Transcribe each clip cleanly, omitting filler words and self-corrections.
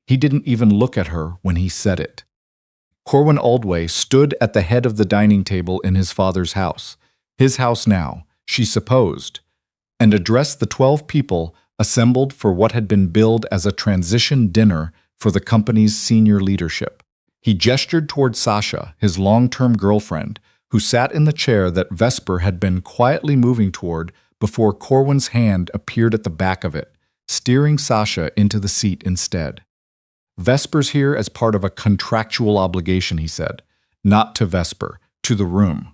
He didn't even look at her when he said it. Corwin Aldway stood at the head of the dining table in his father's house, his house now, she supposed, and addressed the 12 people assembled for what had been billed as a transition dinner for the company's senior leadership. He gestured toward Sasha, his long-term girlfriend, who sat in the chair that Vesper had been quietly moving toward before Corwin's hand appeared at the back of it, steering Sasha into the seat instead. Vesper's here as part of a contractual obligation, he said. Not to Vesper, to the room.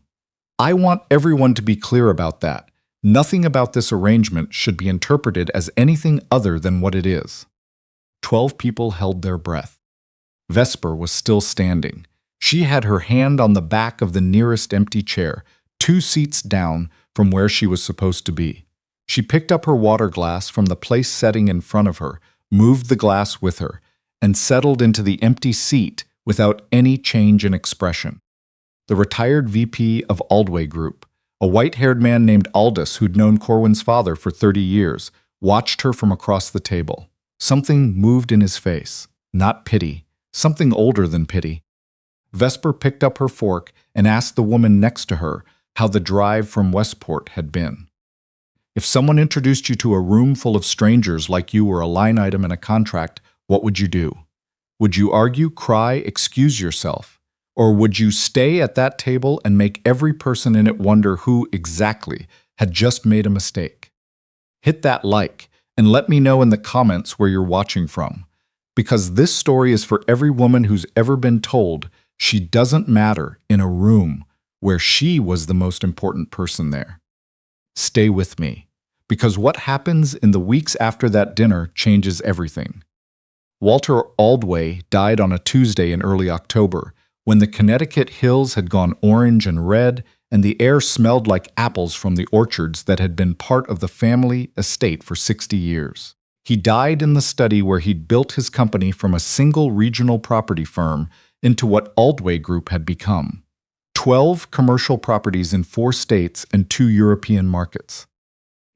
I want everyone to be clear about that. Nothing about this arrangement should be interpreted as anything other than what it is. 12 people held their breath. Vesper was still standing. She had her hand on the back of the nearest empty chair, 2 seats down from where she was supposed to be. She picked up her water glass from the place setting in front of her, moved the glass with her, and settled into the empty seat without any change in expression. The retired VP of Aldway Group, a white-haired man named Aldous who'd known Corwin's father for 30 years, watched her from across the table. Something moved in his face. Not pity. Something older than pity. Vesper picked up her fork and asked the woman next to her how the drive from Westport had been. If someone introduced you to a room full of strangers like you were a line item in a contract, what would you do? Would you argue, cry, excuse yourself? Or would you stay at that table and make every person in it wonder who exactly had just made a mistake? Hit that like and let me know in the comments where you're watching from, because this story is for every woman who's ever been told she doesn't matter in a room where she was the most important person there. Stay with me, because what happens in the weeks after that dinner changes everything. Walter Aldway died on a Tuesday in early October, when the Connecticut hills had gone orange and red and the air smelled like apples from the orchards that had been part of the family estate for 60 years. He died in the study where he'd built his company from a single regional property firm into what Aldway Group had become. 12 commercial properties in 4 states and 2 European markets.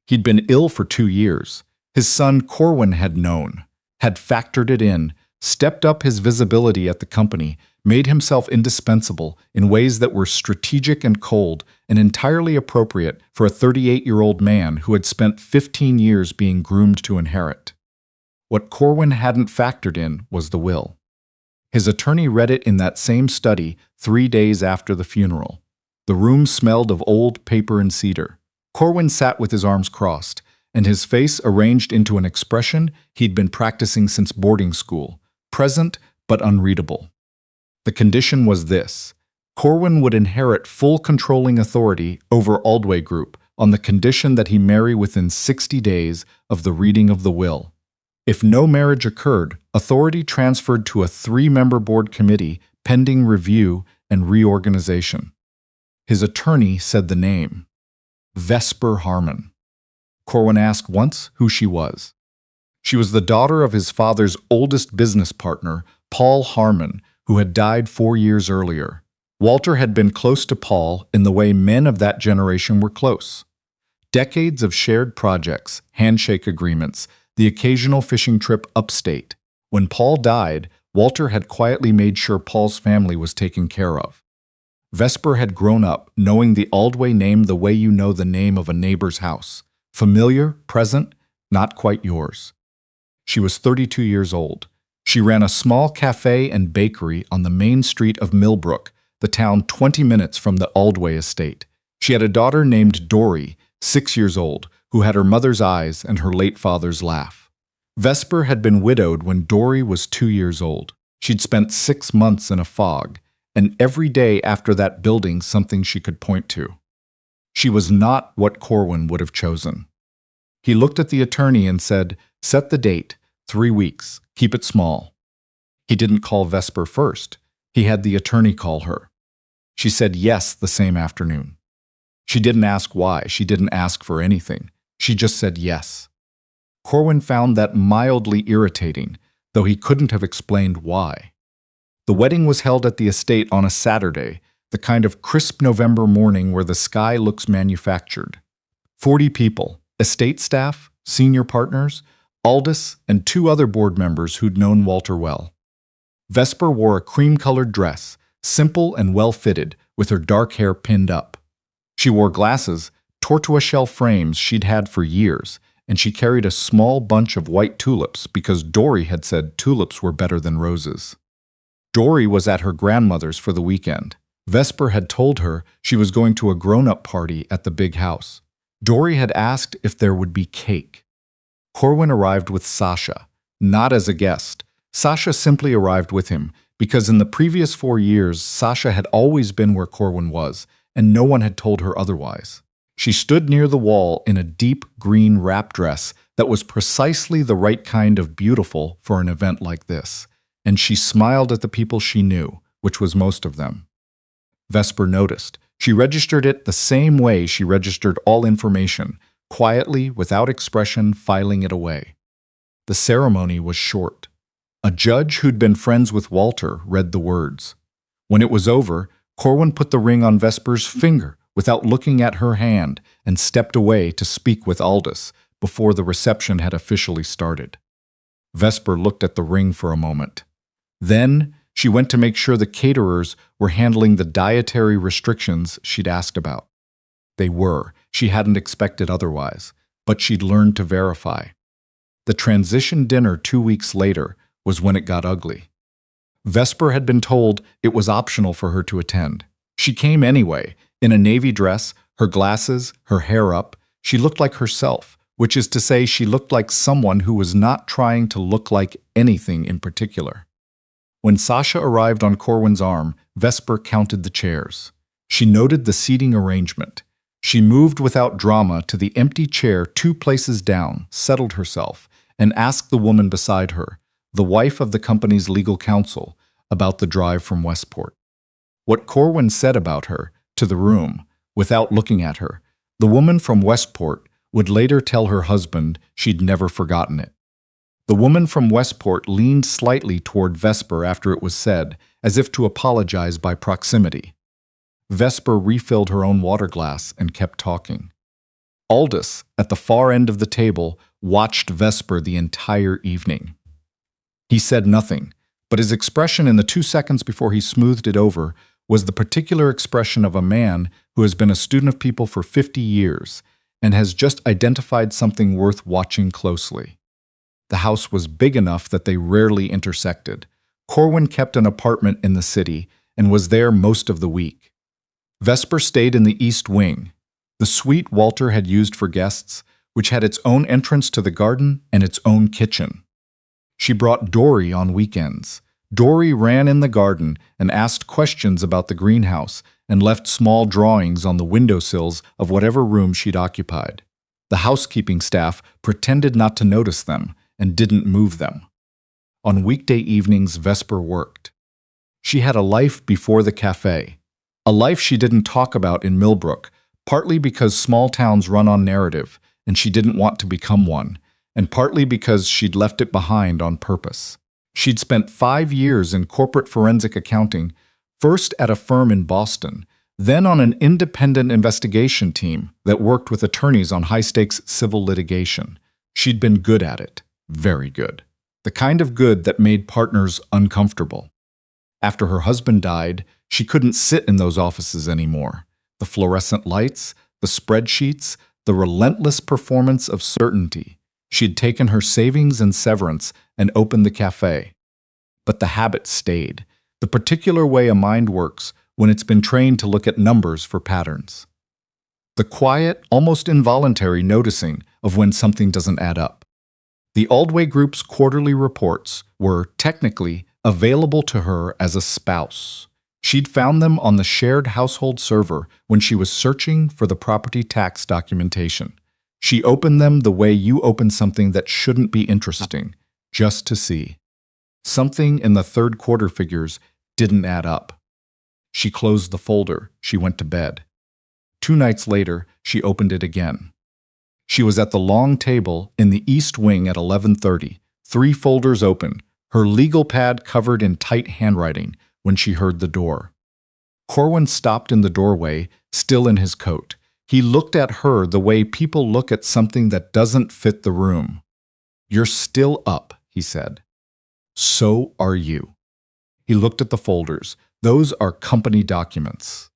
He'd been ill for 2 years. His son Corwin had known, had factored it in, stepped up his visibility at the company, made himself indispensable in ways that were strategic and cold and entirely appropriate for a 38-year-old man who had spent 15 years being groomed to inherit. What Corwin hadn't factored in was the will. His attorney read it in that same study 3 days after the funeral. The room smelled of old paper and cedar. Corwin sat with his arms crossed, and his face arranged into an expression he'd been practicing since boarding school, present but unreadable. The condition was this: Corwin would inherit full controlling authority over Aldway Group on the condition that he marry within 60 days of the reading of the will. If no marriage occurred, authority transferred to a 3-member board committee pending review and reorganization. His attorney said the name: Vesper Harmon. Corwin asked once who she was. She was the daughter of his father's oldest business partner, Paul Harmon, who had died 4 years earlier. Walter had been close to Paul in the way men of that generation were close. Decades of shared projects, handshake agreements, the occasional fishing trip upstate. When Paul died, Walter had quietly made sure Paul's family was taken care of. Vesper had grown up knowing the Aldway name the way you know the name of a neighbor's house. Familiar, present, not quite yours. She was 32 years old. She ran a small café and bakery on the main street of Millbrook, the town 20 minutes from the Aldway estate. She had a daughter named Dory, 6 years old, who had her mother's eyes and her late father's laugh. Vesper had been widowed when Dory was 2 years old. She'd spent 6 months in a fog, and every day after that building something she could point to. She was not what Corwin would have chosen. He looked at the attorney and said, "Set the date, 3 weeks, keep it small." He didn't call Vesper first. He had the attorney call her. She said yes the same afternoon. She didn't ask why. She didn't ask for anything. She just said yes. Corwin found that mildly irritating, though he couldn't have explained why. The wedding was held at the estate on a Saturday, the kind of crisp November morning where the sky looks manufactured. 40 people, estate staff, senior partners, Aldous, and two other board members who'd known Walter well. Vesper wore a cream-colored dress, simple and well-fitted, with her dark hair pinned up. She wore glasses, tortoiseshell frames she'd had for years, and she carried a small bunch of white tulips because Dory had said tulips were better than roses. Dory was at her grandmother's for the weekend. Vesper had told her she was going to a grown-up party at the big house. Dory had asked if there would be cake. Corwin arrived with Sasha, not as a guest. Sasha simply arrived with him because in the previous 4 years, Sasha had always been where Corwin was, and no one had told her otherwise. She stood near the wall in a deep green wrap dress that was precisely the right kind of beautiful for an event like this, and she smiled at the people she knew, which was most of them. Vesper noticed. She registered it the same way she registered all information, quietly, without expression, filing it away. The ceremony was short. A judge who'd been friends with Walter read the words. When it was over, Corwin put the ring on Vesper's finger without looking at her hand and stepped away to speak with Aldous before the reception had officially started. Vesper looked at the ring for a moment. Then she went to make sure the caterers were handling the dietary restrictions she'd asked about. They were. She hadn't expected otherwise, but she'd learned to verify. The transition dinner 2 weeks later was when it got ugly. Vesper had been told it was optional for her to attend. She came anyway, in a navy dress, her glasses, her hair up. She looked like herself, which is to say she looked like someone who was not trying to look like anything in particular. When Sasha arrived on Corwin's arm, Vesper counted the chairs. She noted the seating arrangement. She moved without drama to the empty chair 2 places down, settled herself, and asked the woman beside her, the wife of the company's legal counsel, about the drive from Westport. What Corwin said about her, to the room, without looking at her, the woman from Westport would later tell her husband she'd never forgotten it. The woman from Westport leaned slightly toward Vesper after it was said, as if to apologize by proximity. Vesper refilled her own water glass and kept talking. Aldous, at the far end of the table, watched Vesper the entire evening. He said nothing, but his expression in the 2 seconds before he smoothed it over was the particular expression of a man who has been a student of people for 50 years and has just identified something worth watching closely. The house was big enough that they rarely intersected. Corwin kept an apartment in the city and was there most of the week. Vesper stayed in the East Wing, the suite Walter had used for guests, which had its own entrance to the garden and its own kitchen. She brought Dory on weekends. Dory ran in the garden and asked questions about the greenhouse and left small drawings on the windowsills of whatever room she'd occupied. The housekeeping staff pretended not to notice them and didn't move them. On weekday evenings, Vesper worked. She had a life before the café, a life she didn't talk about in Millbrook, partly because small towns run on narrative and she didn't want to become one, and partly because she'd left it behind on purpose. She'd spent 5 years in corporate forensic accounting, first at a firm in Boston, then on an independent investigation team that worked with attorneys on high-stakes civil litigation. She'd been good at it, very good. The kind of good that made partners uncomfortable. After her husband died, she couldn't sit in those offices anymore. The fluorescent lights, the spreadsheets, the relentless performance of certainty. She'd taken her savings and severance and opened the café. But the habit stayed, the particular way a mind works when it's been trained to look at numbers for patterns. The quiet, almost involuntary noticing of when something doesn't add up. The Aldway Group's quarterly reports were, technically, available to her as a spouse. She'd found them on the shared household server when she was searching for the property tax documentation. She opened them the way you open something that shouldn't be interesting, just to see. Something in the third quarter figures didn't add up. She closed the folder. She went to bed. 2 nights later, she opened it again. She was at the long table in the East Wing at 11:30, 3 folders open, her legal pad covered in tight handwriting, when she heard the door. Corwin stopped in the doorway, still in his coat. He looked at her the way people look at something that doesn't fit the room. You're still up, he said. So are you. He looked at the folders. Those are company documents.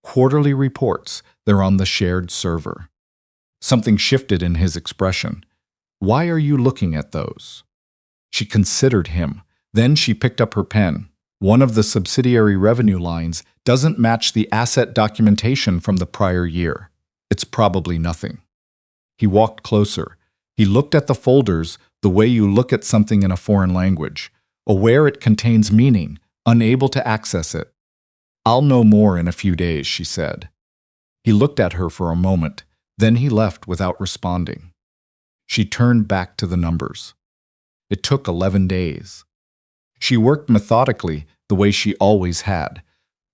Quarterly reports. They're on the shared server. Something shifted in his expression. Why are you looking at those? She considered him. Then she picked up her pen. One of the subsidiary revenue lines doesn't match the asset documentation from the prior year. It's probably nothing. He walked closer. He looked at the folders the way you look at something in a foreign language, aware it contains meaning, unable to access it. I'll know more in a few days, she said. He looked at her for a moment, then he left without responding. She turned back to the numbers. It took 11 days. She worked methodically the way she always had,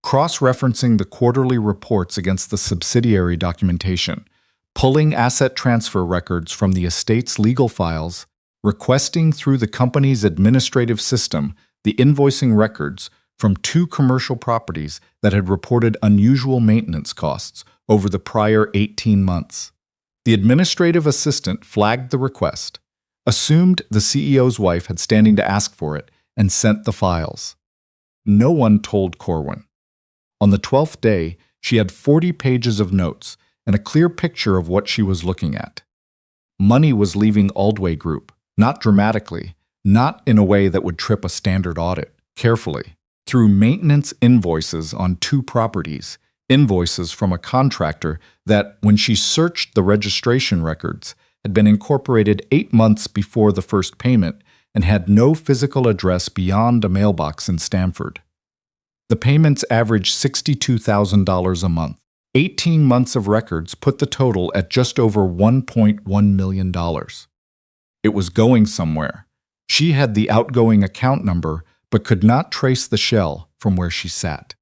cross-referencing the quarterly reports against the subsidiary documentation, pulling asset transfer records from the estate's legal files, requesting through the company's administrative system the invoicing records from 2 commercial properties that had reported unusual maintenance costs over the prior 18 months. The administrative assistant flagged the request, assumed the CEO's wife had standing to ask for it, and sent the files. No one told Corwin. On the 12th day, she had 40 pages of notes and a clear picture of what she was looking at. Money was leaving Aldway Group, not dramatically, not in a way that would trip a standard audit, carefully, through maintenance invoices on 2 properties, invoices from a contractor that, when she searched the registration records, had been incorporated 8 months before the first payment and had no physical address beyond a mailbox in Stamford. The payments averaged $62,000 a month. 18 months of records put the total at just over $1.1 million. It was going somewhere. She had the outgoing account number, but could not trace the shell from where she sat.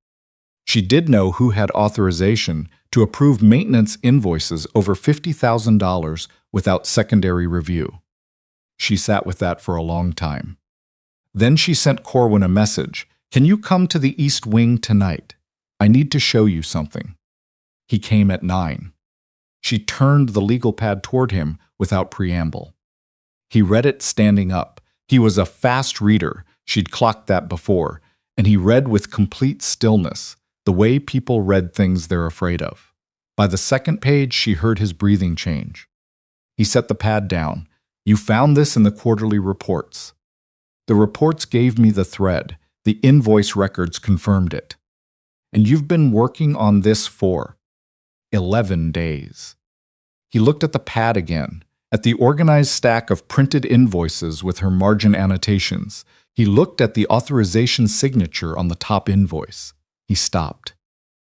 She did know who had authorization to approve maintenance invoices over $50,000 without secondary review. She sat with that for a long time. Then she sent Corwin a message. Can you come to the East Wing tonight? I need to show you something. He came at 9. She turned the legal pad toward him without preamble. He read it standing up. He was a fast reader. She'd clocked that before. And he read with complete stillness, the way people read things they're afraid of. By the second page, she heard his breathing change. He set the pad down. You found this in the quarterly reports. The reports gave me the thread. The invoice records confirmed it. And you've been working on this for 11 days. He looked at the pad again, at the organized stack of printed invoices with her margin annotations. He looked at the authorization signature on the top invoice. He stopped.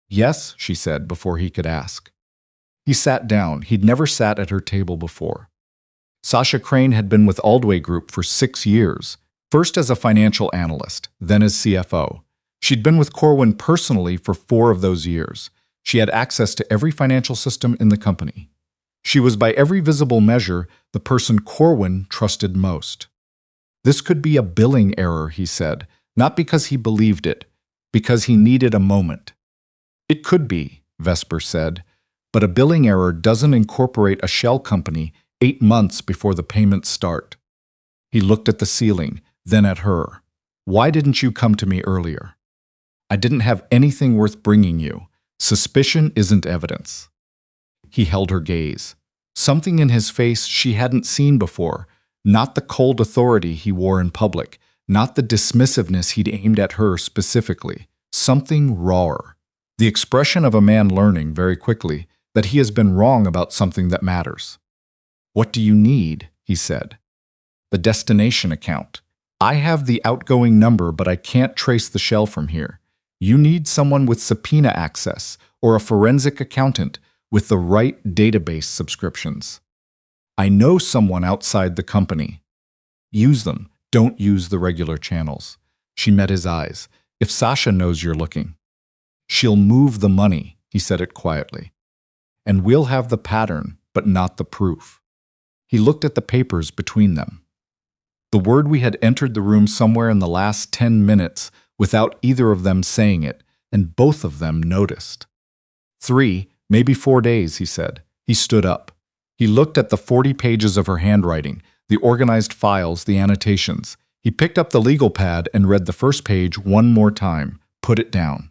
Yes, she said before he could ask. He sat down. He'd never sat at her table before. Sasha Crane had been with Aldway Group for 6 years, first as a financial analyst, then as CFO. She'd been with Corwin personally for 4 of those years. She had access to every financial system in the company. She was by every visible measure the person Corwin trusted most. This could be a billing error, he said, not because he believed it, because he needed a moment. It could be, Vesper said, but a billing error doesn't incorporate a shell company 8 months before the payments start. He looked at the ceiling, then at her. Why didn't you come to me earlier? I didn't have anything worth bringing you. Suspicion isn't evidence. He held her gaze. Something in his face she hadn't seen before, not the cold authority he wore in public, not the dismissiveness he'd aimed at her specifically, something rawer. The expression of a man learning very quickly that he has been wrong about something that matters. What do you need? He said. The destination account. I have the outgoing number, but I can't trace the shell from here. You need someone with subpoena access or a forensic accountant with the right database subscriptions. I know someone outside the company. Use them. Don't use the regular channels. She met his eyes. If Sasha knows you're looking. She'll move the money, he said it quietly. And we'll have the pattern, but not the proof. He looked at the papers between them. The word we had entered the room somewhere in the last 10 minutes without either of them saying it, and both of them noticed. 3, maybe 4 days, he said. He stood up. He looked at the 40 pages of her handwriting, the organized files, the annotations. He picked up the legal pad and read the first page one more time, put it down.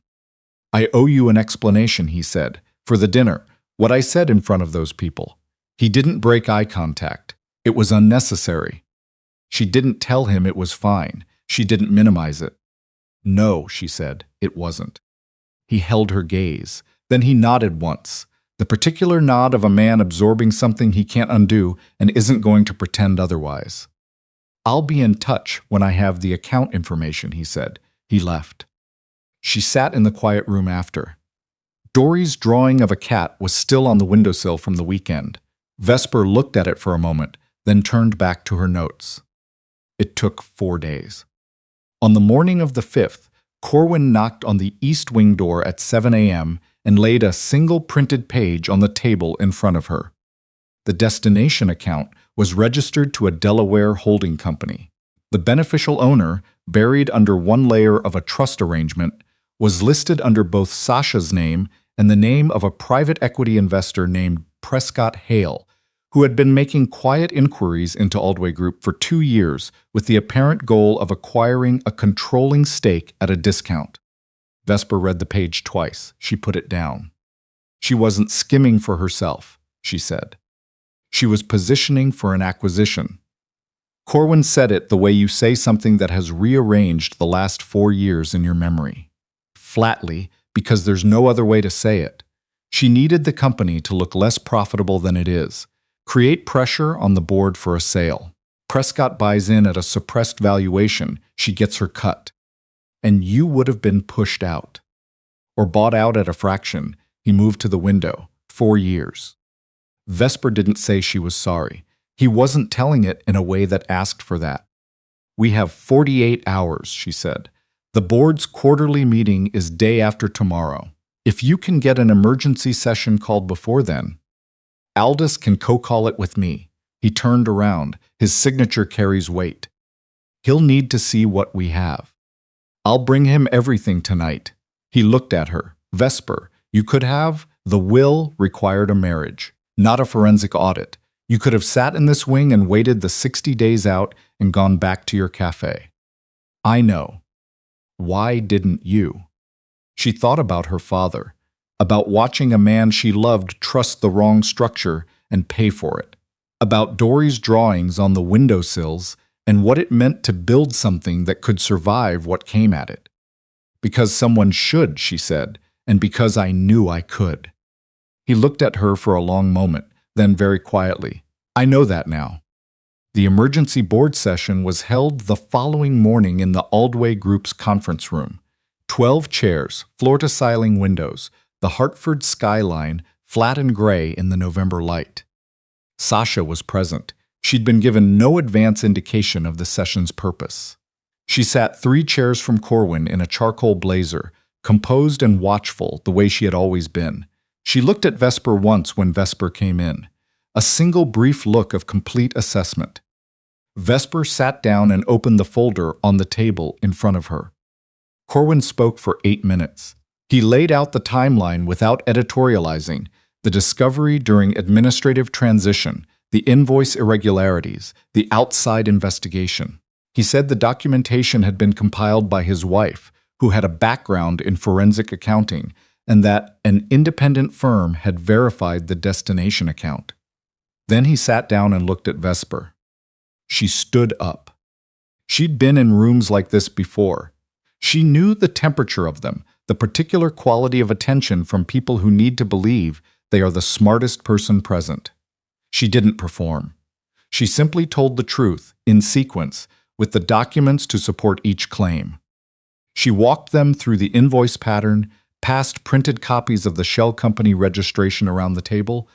"I owe you an explanation," he said, "for the dinner, what I said in front of those people." He didn't break eye contact. It was unnecessary. She didn't tell him it was fine. She didn't minimize it. "No," she said, "it wasn't." He held her gaze. Then he nodded once, the particular nod of a man absorbing something he can't undo and isn't going to pretend otherwise. "I'll be in touch when I have the account information," he said. He left. She sat in the quiet room after. Dory's drawing of a cat was still on the windowsill from the weekend. Vesper looked at it for a moment, then turned back to her notes. It took 4 days. On the morning of the 5th, Corwin knocked on the east wing door at 7 a.m. and laid a single printed page on the table in front of her. The destination account was registered to a Delaware holding company. The beneficial owner, buried under one layer of a trust arrangement, was listed under both Sasha's name and the name of a private equity investor named Prescott Hale, who had been making quiet inquiries into Aldway Group for 2 years with the apparent goal of acquiring a controlling stake at a discount. Vesper read the page twice. She put it down. She wasn't skimming for herself, she said. She was positioning for an acquisition. Corwin said it the way you say something that has rearranged the last 4 years in your memory. Flatly, because there's no other way to say it. She needed the company to look less profitable than it is. Create pressure on the board for a sale. Prescott buys in at a suppressed valuation. She gets her cut. And you would have been pushed out. Or bought out at a fraction. He moved to the window. 4 years. Vesper didn't say she was sorry. He wasn't telling it in a way that asked for that. "We have 48 hours, she said. "The board's quarterly meeting is day after tomorrow. If you can get an emergency session called before then, Aldous can co-call it with me." He turned around. His signature carries weight. "He'll need to see what we have. I'll bring him everything tonight." He looked at her. "Vesper, you could have. The will required a marriage, not a forensic audit. You could have sat in this wing and waited the 60 days out and gone back to your café. I know. Why didn't you?" She thought about her father, about watching a man she loved trust the wrong structure and pay for it, about Dory's drawings on the windowsills and what it meant to build something that could survive what came at it. "Because someone should," she said, "and because I knew I could." He looked at her for a long moment, then very quietly, "I know that now." The emergency board session was held the following morning in the Aldway Group's conference room. 12 chairs, floor-to-ceiling windows, the Hartford skyline, flat and gray in the November light. Sasha was present. She'd been given no advance indication of the session's purpose. She sat 3 chairs from Corwin in a charcoal blazer, composed and watchful the way she had always been. She looked at Vesper once when Vesper came in. A single brief look of complete assessment. Vesper sat down and opened the folder on the table in front of her. Corwin spoke for 8 minutes. He laid out the timeline without editorializing, the discovery during administrative transition, the invoice irregularities, the outside investigation. He said the documentation had been compiled by his wife, who had a background in forensic accounting, and that an independent firm had verified the destination account. Then he sat down and looked at Vesper. She stood up. She'd been in rooms like this before. She knew the temperature of them, the particular quality of attention from people who need to believe they are the smartest person present. She didn't perform. She simply told the truth, in sequence, with the documents to support each claim. She walked them through the invoice pattern, passed printed copies of the shell company registration around the table,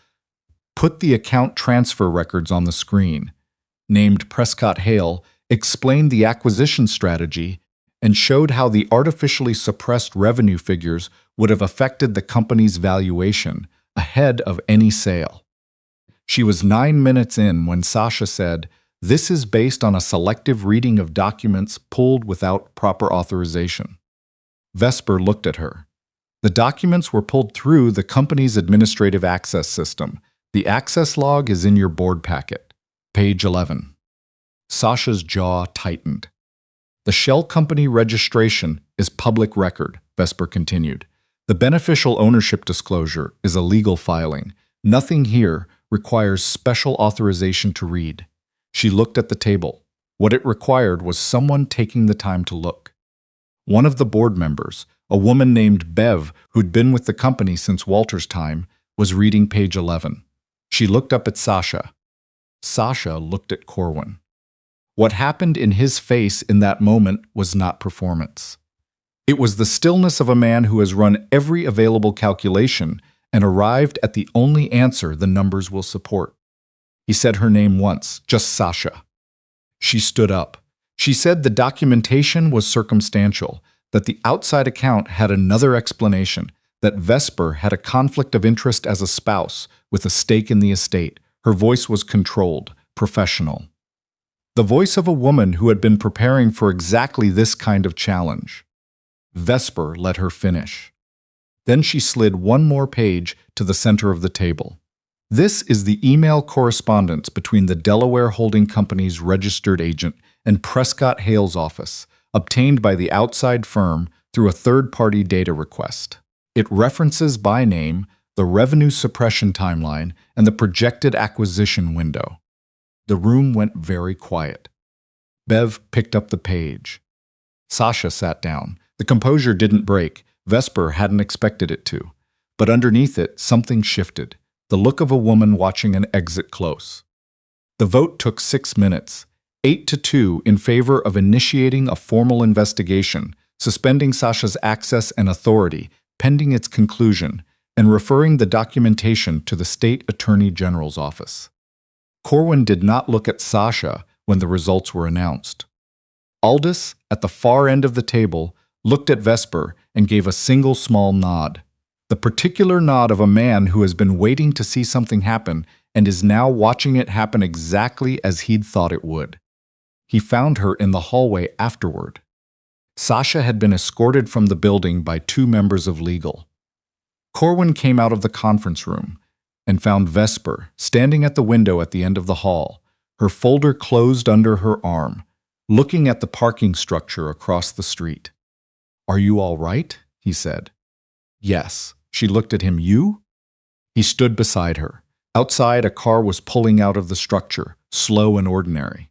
put the account transfer records on the screen, named Prescott Hale, explained the acquisition strategy, and showed how the artificially suppressed revenue figures would have affected the company's valuation ahead of any sale. She was 9 minutes in when Sasha said, "This is based on a selective reading of documents pulled without proper authorization." Vesper looked at her. The documents were pulled through the company's administrative access system. The access log is in your board packet, page 11. Sasha's jaw tightened. The shell company registration is public record, Vesper continued. The beneficial ownership disclosure is a legal filing. Nothing here requires special authorization to read. She looked at the table. What it required was someone taking the time to look. One of the board members, a woman named Bev, who'd been with the company since Walter's time, was reading page 11. She looked up at Sasha. Sasha looked at Corwin. What happened in his face in that moment was not performance. It was the stillness of a man who has run every available calculation and arrived at the only answer the numbers will support. He said her name once, just Sasha. She stood up. She said the documentation was circumstantial, that the outside account had another explanation, that Vesper had a conflict of interest as a spouse with a stake in the estate. Her voice was controlled, professional. The voice of a woman who had been preparing for exactly this kind of challenge. Vesper let her finish. Then she slid one more page to the center of the table. This is the email correspondence between the Delaware Holding Company's registered agent and Prescott Hale's office, obtained by the outside firm through a third-party data request. It references by name the revenue suppression timeline and the projected acquisition window. The room went very quiet. Bev picked up the page. Sasha sat down. The composure didn't break. Vesper hadn't expected it to. But underneath it, something shifted. The look of a woman watching an exit close. The vote took 6 minutes, 8-2 in favor of initiating a formal investigation, suspending Sasha's access and authority, pending its conclusion, and referring the documentation to the State Attorney General's office. Corwin did not look at Sasha when the results were announced. Aldous, at the far end of the table, looked at Vesper and gave a single small nod. The particular nod of a man who has been waiting to see something happen and is now watching it happen exactly as he'd thought it would. He found her in the hallway afterward. Sasha had been escorted from the building by 2 members of legal. Corwin came out of the conference room and found Vesper standing at the window at the end of the hall, her folder closed under her arm, looking at the parking structure across the street. "Are you all right?" he said. "Yes." She looked at him. "You?" He stood beside her. Outside, a car was pulling out of the structure, slow and ordinary.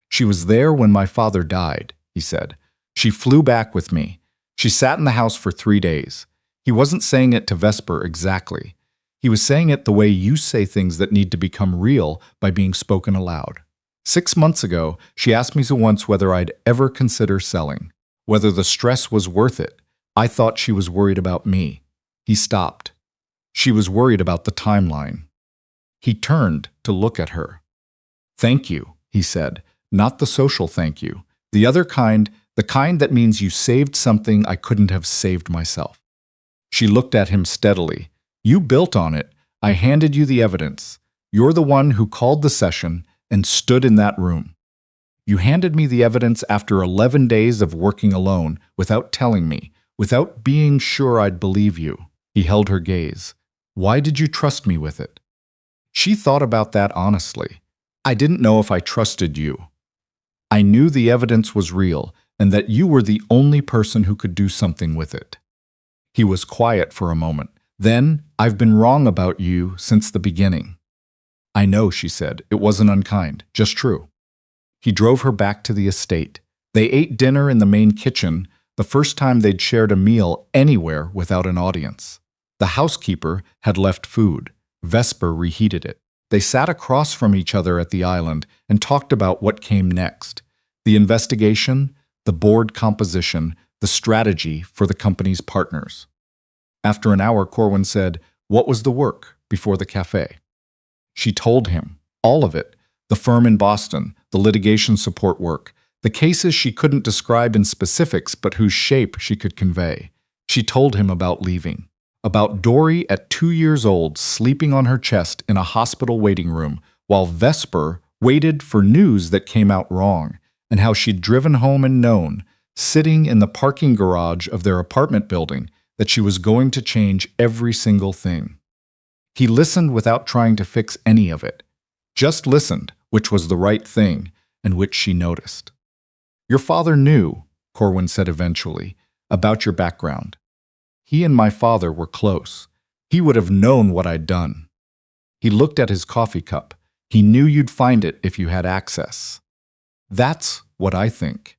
"She was there when my father died," he said. "She flew back with me. She sat in the house for 3 days. He wasn't saying it to Vesper exactly. He was saying it the way you say things that need to become real by being spoken aloud. 6 months ago, she asked me once whether I'd ever consider selling, whether the stress was worth it. I thought she was worried about me." He stopped. "She was worried about the timeline." He turned to look at her. "Thank you," he said. "Not the social thank you. The other kind, the kind that means you saved something I couldn't have saved myself." She looked at him steadily. "You built on it. I handed you the evidence. You're the one who called the session and stood in that room. You handed me the evidence after 11 days of working alone, without telling me, without being sure I'd believe you." He held her gaze. "Why did you trust me with it?" She thought about that honestly. "I didn't know if I trusted you. I knew the evidence was real and that you were the only person who could do something with it." He was quiet for a moment. Then, "I've been wrong about you since the beginning." "I know," she said. "It wasn't unkind, just true." He drove her back to the estate. They ate dinner in the main kitchen, the first time they'd shared a meal anywhere without an audience. The housekeeper had left food. Vesper reheated it. They sat across from each other at the island and talked about what came next: the investigation, the board composition, the strategy for the company's partners. After an hour, Corwin said, "What was the work before the café?" She told him, all of it, the firm in Boston, the litigation support work, the cases she couldn't describe in specifics but whose shape she could convey. She told him about leaving, about Dory at 2 years old sleeping on her chest in a hospital waiting room while Vesper waited for news that came out wrong, and how she'd driven home and known, sitting in the parking garage of their apartment building, that she was going to change every single thing. He listened without trying to fix any of it. Just listened, which was the right thing, and which she noticed. "Your father knew," Corwin said eventually, "about your background. He and my father were close. He would have known what I'd done." He looked at his coffee cup. "He knew you'd find it if you had access." "That's what I think.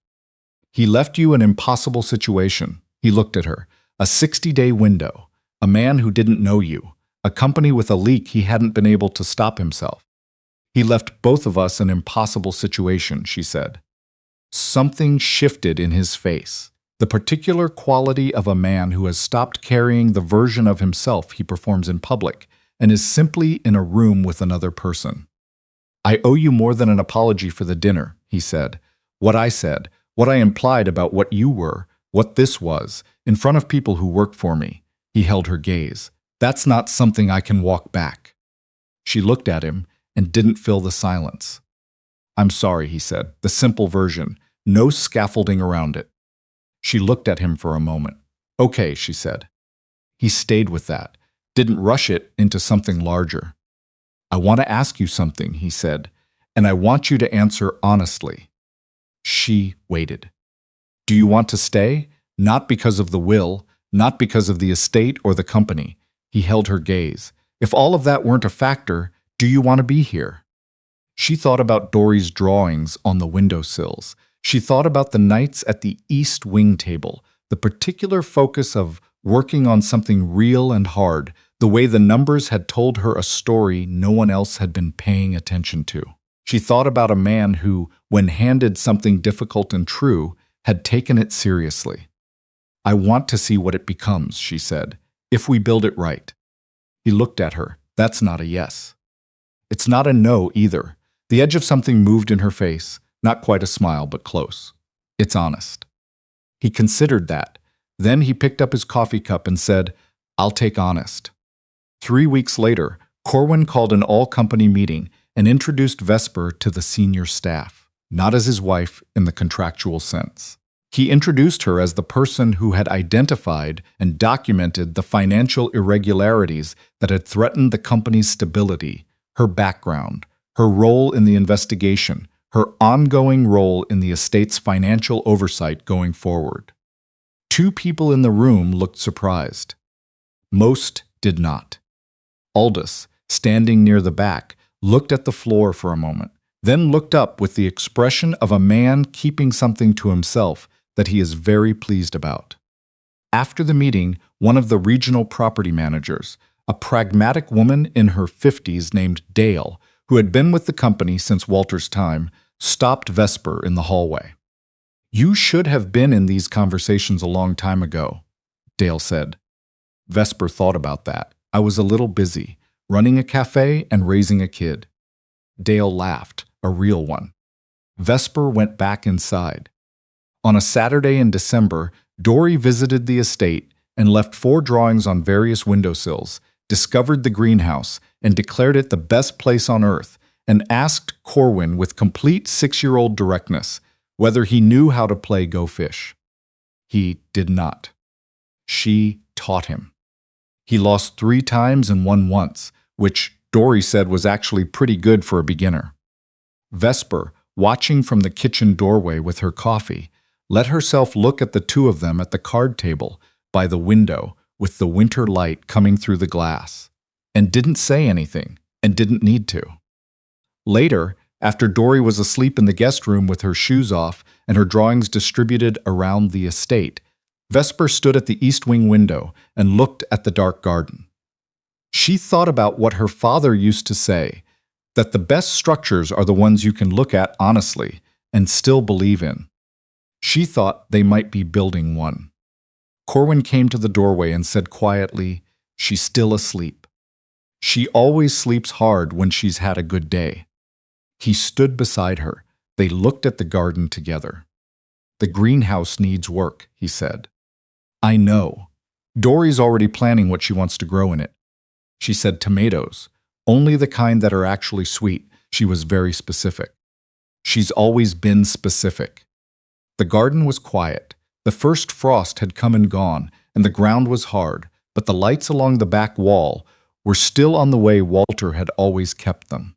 He left you an impossible situation." He looked at her. "A 60-day window. A man who didn't know you. A company with a leak he hadn't been able to stop himself. He left both of us an impossible situation," she said. Something shifted in his face. The particular quality of a man who has stopped carrying the version of himself he performs in public and is simply in a room with another person. "I owe you more than an apology for the dinner," he said. "What I said, what I implied about what you were, what this was, in front of people who work for me." He held her gaze. "That's not something I can walk back." She looked at him and didn't fill the silence. "I'm sorry," he said, the simple version, no scaffolding around it. She looked at him for a moment. "Okay," she said. He stayed with that, didn't rush it into something larger. "I want to ask you something," he said, "and I want you to answer honestly." She waited. "Do you want to stay? Not because of the will, not because of the estate or the company." He held her gaze. "If all of that weren't a factor, do you want to be here?" She thought about Dory's drawings on the windowsills. She thought about the nights at the East Wing table, the particular focus of working on something real and hard, the way the numbers had told her a story no one else had been paying attention to. She thought about a man who, when handed something difficult and true, had taken it seriously. "I want to see what it becomes," she said, "if we build it right." He looked at her. "That's not a yes." "It's not a no either." The edge of something moved in her face, not quite a smile, but close. "It's honest." He considered that. Then he picked up his coffee cup and said, "I'll take honest." 3 weeks later, Corwin called an all-company meeting and introduced Vesper to the senior staff, not as his wife in the contractual sense. He introduced her as the person who had identified and documented the financial irregularities that had threatened the company's stability, her background, her role in the investigation, her ongoing role in the estate's financial oversight going forward. 2 people in the room looked surprised. Most did not. Aldous, standing near the back, looked at the floor for a moment, then looked up with the expression of a man keeping something to himself that he is very pleased about. After the meeting, one of the regional property managers, a pragmatic woman in her 50s named Dale, who had been with the company since Walter's time, stopped Vesper in the hallway. "You should have been in these conversations a long time ago," Dale said. Vesper thought about that. "I was a little busy, running a café and raising a kid." Dale laughed, a real one. Vesper went back inside. On a Saturday in December, Dory visited the estate and left 4 drawings on various windowsills, discovered the greenhouse, and declared it the best place on earth, and asked Corwin with complete 6-year-old directness whether he knew how to play Go Fish. He did not. She taught him. He lost 3 times and won once, which Dory said was actually pretty good for a beginner. Vesper, watching from the kitchen doorway with her coffee, let herself look at the 2 of them at the card table by the window with the winter light coming through the glass, and didn't say anything, and didn't need to. Later, after Dory was asleep in the guest room with her shoes off and her drawings distributed around the estate, Vesper stood at the east wing window and looked at the dark garden. She thought about what her father used to say, that the best structures are the ones you can look at honestly and still believe in. She thought they might be building one. Corwin came to the doorway and said quietly, "She's still asleep. She always sleeps hard when she's had a good day." He stood beside her. They looked at the garden together. "The greenhouse needs work," he said. "I know. Dory's already planning what she wants to grow in it." She said tomatoes, only the kind that are actually sweet. She was very specific. She's always been specific. The garden was quiet. The first frost had come and gone, and the ground was hard, but the lights along the back wall were still on the way Walter had always kept them.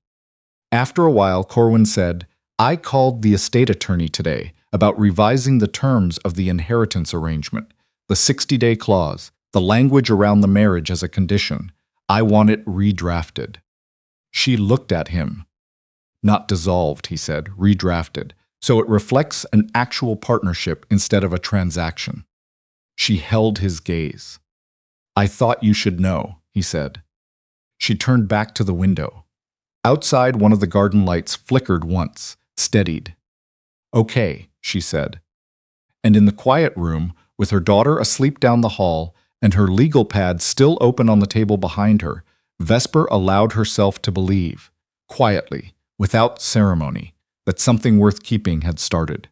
After a while, Corwin said, I called the estate attorney today about revising the terms of the inheritance arrangement, the 60-day clause, the language around the marriage as a condition. I want it redrafted. She looked at him. Not dissolved, he said, redrafted, so it reflects an actual partnership instead of a transaction. She held his gaze. I thought you should know, he said. She turned back to the window. Outside, one of the garden lights flickered once, steadied. Okay, she said. And in the quiet room, with her daughter asleep down the hall and her legal pad still open on the table behind her, Vesper allowed herself to believe, quietly, without ceremony, that something worth keeping had started.